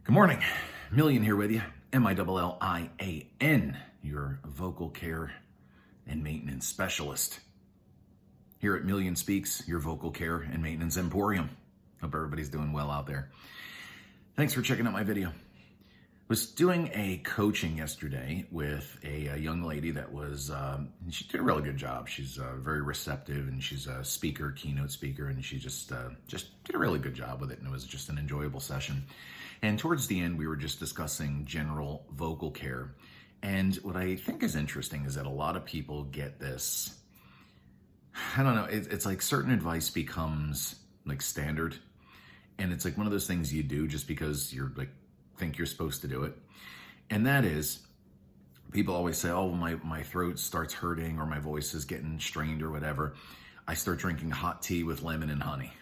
Good morning. Millian here with you. Millian, your vocal care and maintenance specialist. Here at Millian Speaks, your vocal care and maintenance emporium. Hope everybody's doing well out there. Thanks for checking out my video. Was doing a coaching yesterday with a young lady that was, she did a really good job. She's very receptive, and she's a speaker, keynote speaker, and she just did a really good job with it, and it was just an enjoyable session. And towards the end, we were just discussing general vocal care. And what I think is interesting is that a lot of people get this, I don't know, it's like certain advice becomes like standard. And it's like one of those things you do just because you're like, think you're supposed to do it. And that is, people always say, oh, my throat starts hurting or my voice is getting strained or whatever. I start drinking hot tea with lemon and honey.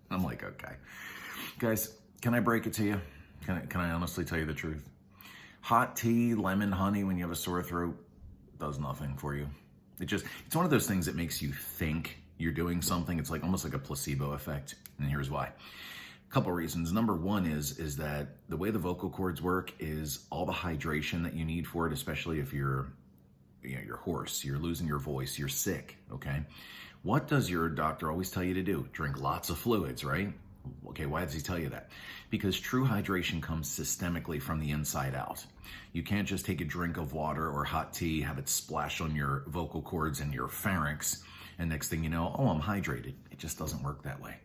I'm like, okay. Guys, can I break it to you? Can I honestly tell you the truth? Hot tea, lemon, honey, when you have a sore throat, does nothing for you. It's one of those things that makes you think you're doing something. It's like almost like a placebo effect. And here's why. A couple reasons. Number one is that the way the vocal cords work is all the hydration that you need for it, especially if you're hoarse, you're losing your voice, you're sick, okay? What does your doctor always tell you to do? Drink lots of fluids, right? Okay, why does he tell you that? Because true hydration comes systemically from the inside out. You can't just take a drink of water or hot tea, have it splash on your vocal cords and your pharynx, and next thing you know, oh, I'm hydrated. It just doesn't work that way.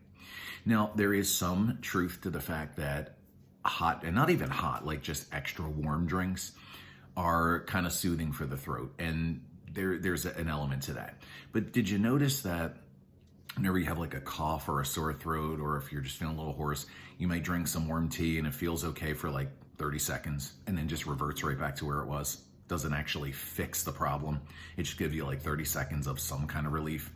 Now, there is some truth to the fact that hot, and not even hot, like just extra warm drinks are kind of soothing for the throat. And there's an element to that. But did you notice that whenever you have like a cough or a sore throat, or if you're just feeling a little hoarse, you might drink some warm tea and it feels okay for like 30 seconds and then just reverts right back to where it was? Doesn't actually fix the problem. It just gives you like 30 seconds of some kind of relief.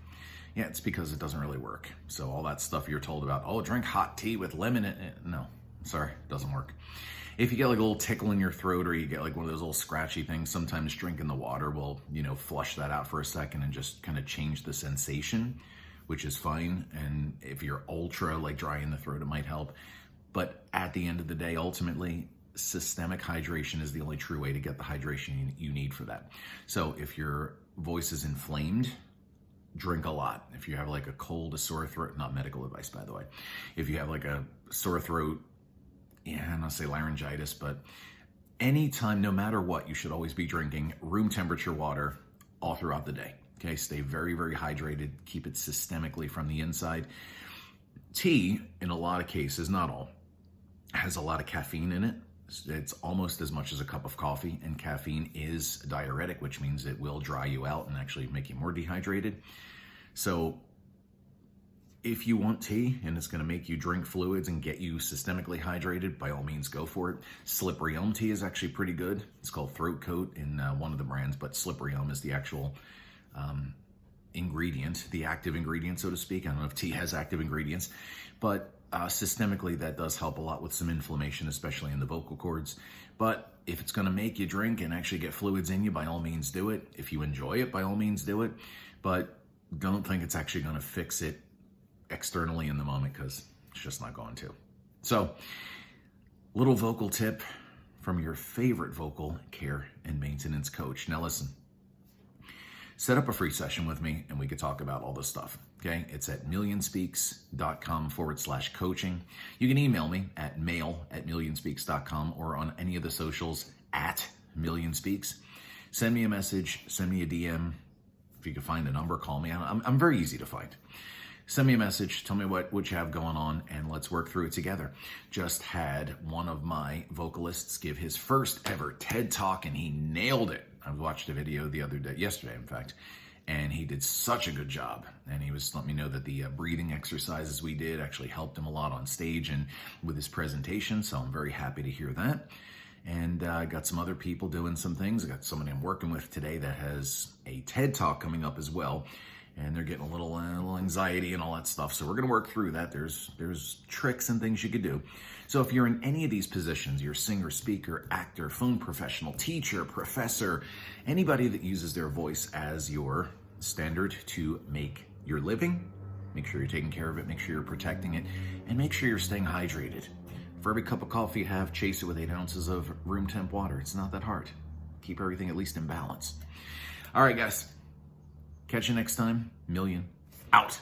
Yeah, it's because it doesn't really work. So all that stuff you're told about, oh, drink hot tea with lemon in it. No, sorry, it doesn't work. If you get like a little tickle in your throat, or you get like one of those little scratchy things, sometimes drinking the water will, flush that out for a second and just kind of change the sensation, which is fine. And if you're ultra like dry in the throat, it might help. But at the end of the day, ultimately, systemic hydration is the only true way to get the hydration you need for that. So if your voice is inflamed, drink a lot. If you have like a cold, a sore throat, not medical advice, by the way. If you have like a sore throat, I'm not say laryngitis, but anytime, no matter what, you should always be drinking room temperature water all throughout the day. Okay, stay very, very hydrated. Keep it systemically from the inside. Tea, in a lot of cases, not all, has a lot of caffeine in it. It's almost as much as a cup of coffee, and caffeine is a diuretic, which means it will dry you out and actually make you more dehydrated. So if you want tea and it's going to make you drink fluids and get you systemically hydrated, by all means, go for it. Slippery elm tea is actually pretty good. It's called Throat Coat in one of the brands, but slippery elm is the actual ingredient, the active ingredient, so to speak. I don't know if tea has active ingredients, but systemically that does help a lot with some inflammation, especially in the vocal cords. But if it's going to make you drink and actually get fluids in you, by all means do it. If you enjoy it, by all means do it. But don't think it's actually going to fix it externally in the moment, because it's just not going to. So, little vocal tip from your favorite vocal care and maintenance coach. Now listen, set up a free session with me and we could talk about all this stuff. Okay, it's at millionspeaks.com/coaching. You can email me at mail@millionspeaks.com or on any of the socials at millionspeaks. Send me a message, send me a DM. If you can find a number, call me. I'm very easy to find. Send me a message, tell me what you have going on, and let's work through it together. Just had one of my vocalists give his first ever TED Talk, and he nailed it. I watched a video yesterday, in fact, and he did such a good job. And he was letting me know that the breathing exercises we did actually helped him a lot on stage and with his presentation, so I'm very happy to hear that. And I got some other people doing some things. I got somebody I'm working with today that has a TED Talk coming up as well. And they're getting a little anxiety and all that stuff. So we're going to work through that. There's tricks and things you could do. So if you're in any of these positions, you're a singer, speaker, actor, phone professional, teacher, professor, anybody that uses their voice as your standard to make your living, make sure you're taking care of it, make sure you're protecting it, and make sure you're staying hydrated. For every cup of coffee you have, chase it with 8 ounces of room temp water. It's not that hard. Keep everything at least in balance. All right, guys. Catch you next time. Million out.